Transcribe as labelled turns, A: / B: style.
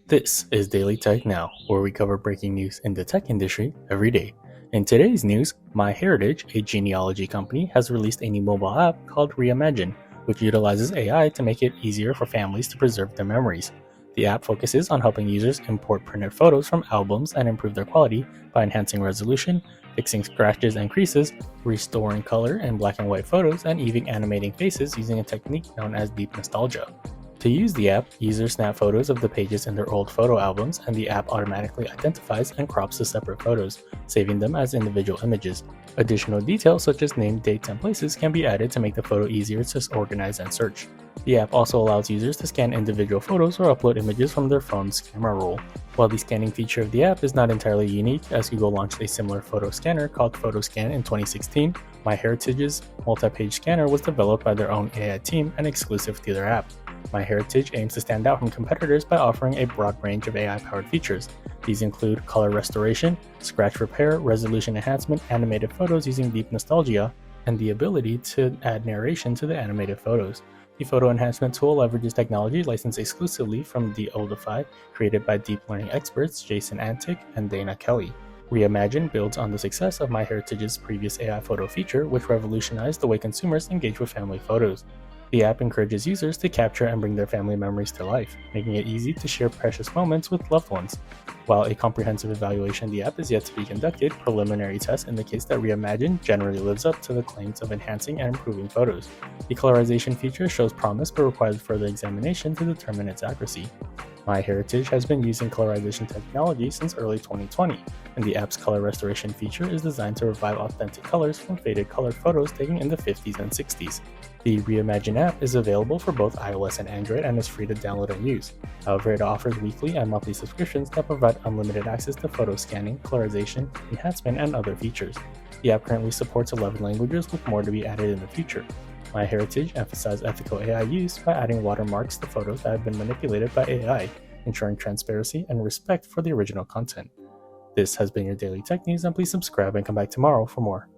A: This is Daily Tech Now, where we cover breaking news in the tech industry every day. In today's news, MyHeritage, a genealogy company, has released a new mobile app called Reimagine, which utilizes AI to make it easier for families to preserve their memories. The app focuses on helping users import printed photos from albums and improve their quality by enhancing resolution, fixing scratches and creases, restoring color in black and white photos, and even animating faces using a technique known as deep nostalgia. To use the app, users snap photos of the pages in their old photo albums, and the app automatically identifies and crops the separate photos, saving them as individual images. Additional details such as name, dates, and places can be added to make the photo easier to organize and search. The app also allows users to scan individual photos or upload images from their phone's camera roll. While the scanning feature of the app is not entirely unique, as Google launched a similar photo scanner called PhotoScan in 2016, MyHeritage's multi-page scanner was developed by their own AI team and exclusive to their app. MyHeritage aims to stand out from competitors by offering a broad range of AI-powered features. These include color restoration, scratch repair, resolution enhancement, animated photos using deep nostalgia, and the ability to add narration to the animated photos. The photo enhancement tool leverages technology licensed exclusively from Deoldify, created by deep learning experts Jason Antic and Dana Kelly. Reimagine builds on the success of MyHeritage's previous AI photo feature, which revolutionized the way consumers engage with family photos. The app encourages users to capture and bring their family memories to life, making it easy to share precious moments with loved ones. While a comprehensive evaluation of the app is yet to be conducted, preliminary tests indicates that Reimagine generally lives up to the claims of enhancing and improving photos. The colorization feature shows promise but requires further examination to determine its accuracy. MyHeritage has been using colorization technology since early 2020, and the app's color restoration feature is designed to revive authentic colors from faded colored photos taken in the 50s and 60s. The Reimagine app is available for both iOS and Android and is free to download and use. However, it offers weekly and monthly subscriptions that provide unlimited access to photo scanning, colorization, enhancement, and other features. The app currently supports 11 languages, with more to be added in the future. MyHeritage emphasizes ethical AI use by adding watermarks to photos that have been manipulated by AI, ensuring transparency and respect for the original content. This has been your Daily Tech News, and please subscribe and come back tomorrow for more.